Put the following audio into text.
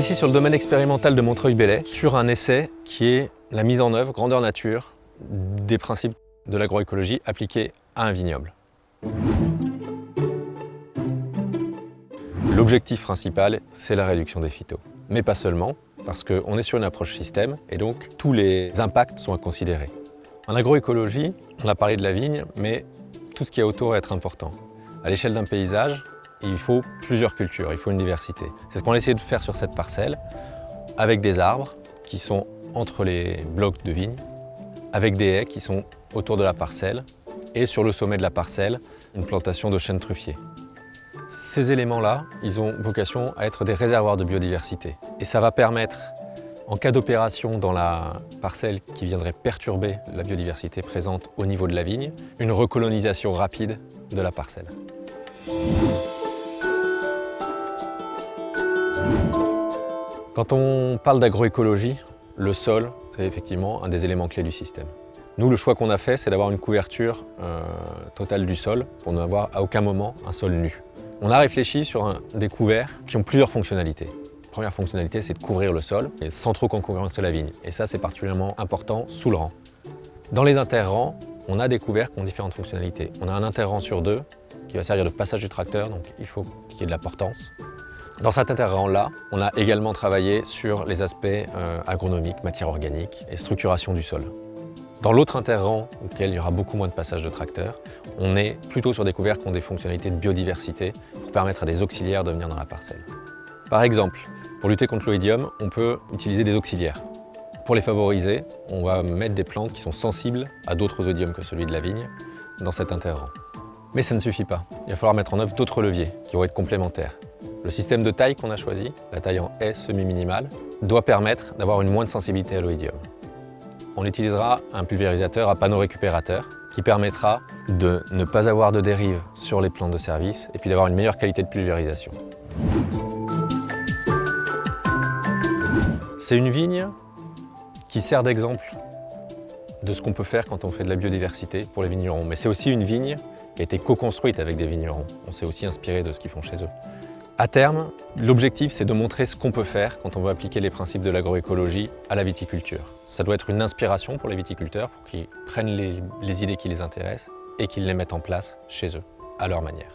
ici sur le domaine expérimental de Montreuil-Bellay, sur un essai qui est la mise en œuvre, grandeur nature, des principes de l'agroécologie appliqués à un vignoble. L'objectif principal, c'est la réduction des phytos. Mais pas seulement, parce qu'on est sur une approche système et donc tous les impacts sont à considérer. En agroécologie, on a parlé de la vigne, mais tout ce qui est autour va être important. À l'échelle d'un paysage, il faut plusieurs cultures, il faut une diversité. C'est ce qu'on a essayé de faire sur cette parcelle, avec des arbres qui sont entre les blocs de vigne, avec des haies qui sont autour de la parcelle, et sur le sommet de la parcelle, une plantation de chênes truffiers. Ces éléments-là, ils ont vocation à être des réservoirs de biodiversité. Et ça va permettre, en cas d'opération dans la parcelle qui viendrait perturber la biodiversité présente au niveau de la vigne, une recolonisation rapide de la parcelle. Quand on parle d'agroécologie, le sol, c'est effectivement un des éléments clés du système. Nous, le choix qu'on a fait, c'est d'avoir une couverture totale du sol pour n'avoir à aucun moment un sol nu. On a réfléchi sur des couverts qui ont plusieurs fonctionnalités. La première fonctionnalité, c'est de couvrir le sol et sans trop concurrencer la vigne. Et ça, c'est particulièrement important sous le rang. Dans les interrangs, on a des couverts qui ont différentes fonctionnalités. On a un interrang sur deux qui va servir de passage du tracteur, donc il faut qu'il y ait de la portance. Dans cet interrang-là, on a également travaillé sur les aspects agronomiques, matière organique et structuration du sol. Dans l'autre interrang, auquel il y aura beaucoup moins de passage de tracteur, on est plutôt sur des couverts qui ont des fonctionnalités de biodiversité pour permettre à des auxiliaires de venir dans la parcelle. Par exemple, pour lutter contre l'oïdium, on peut utiliser des auxiliaires. Pour les favoriser, on va mettre des plantes qui sont sensibles à d'autres oïdiums que celui de la vigne dans cet interrang. Mais ça ne suffit pas. Il va falloir mettre en œuvre d'autres leviers qui vont être complémentaires. Le système de taille qu'on a choisi, la taille en haie semi-minimale, doit permettre d'avoir une moindre sensibilité à l'oïdium. On utilisera un pulvérisateur à panneau récupérateur qui permettra de ne pas avoir de dérive sur les plantes de service et puis d'avoir une meilleure qualité de pulvérisation. C'est une vigne qui sert d'exemple de ce qu'on peut faire quand on fait de la biodiversité pour les vignerons. Mais c'est aussi une vigne qui a été co-construite avec des vignerons. On s'est aussi inspiré de ce qu'ils font chez eux. À terme, l'objectif, c'est de montrer ce qu'on peut faire quand on veut appliquer les principes de l'agroécologie à la viticulture. Ça doit être une inspiration pour les viticulteurs, pour qu'ils prennent les idées qui les intéressent et qu'ils les mettent en place chez eux, à leur manière.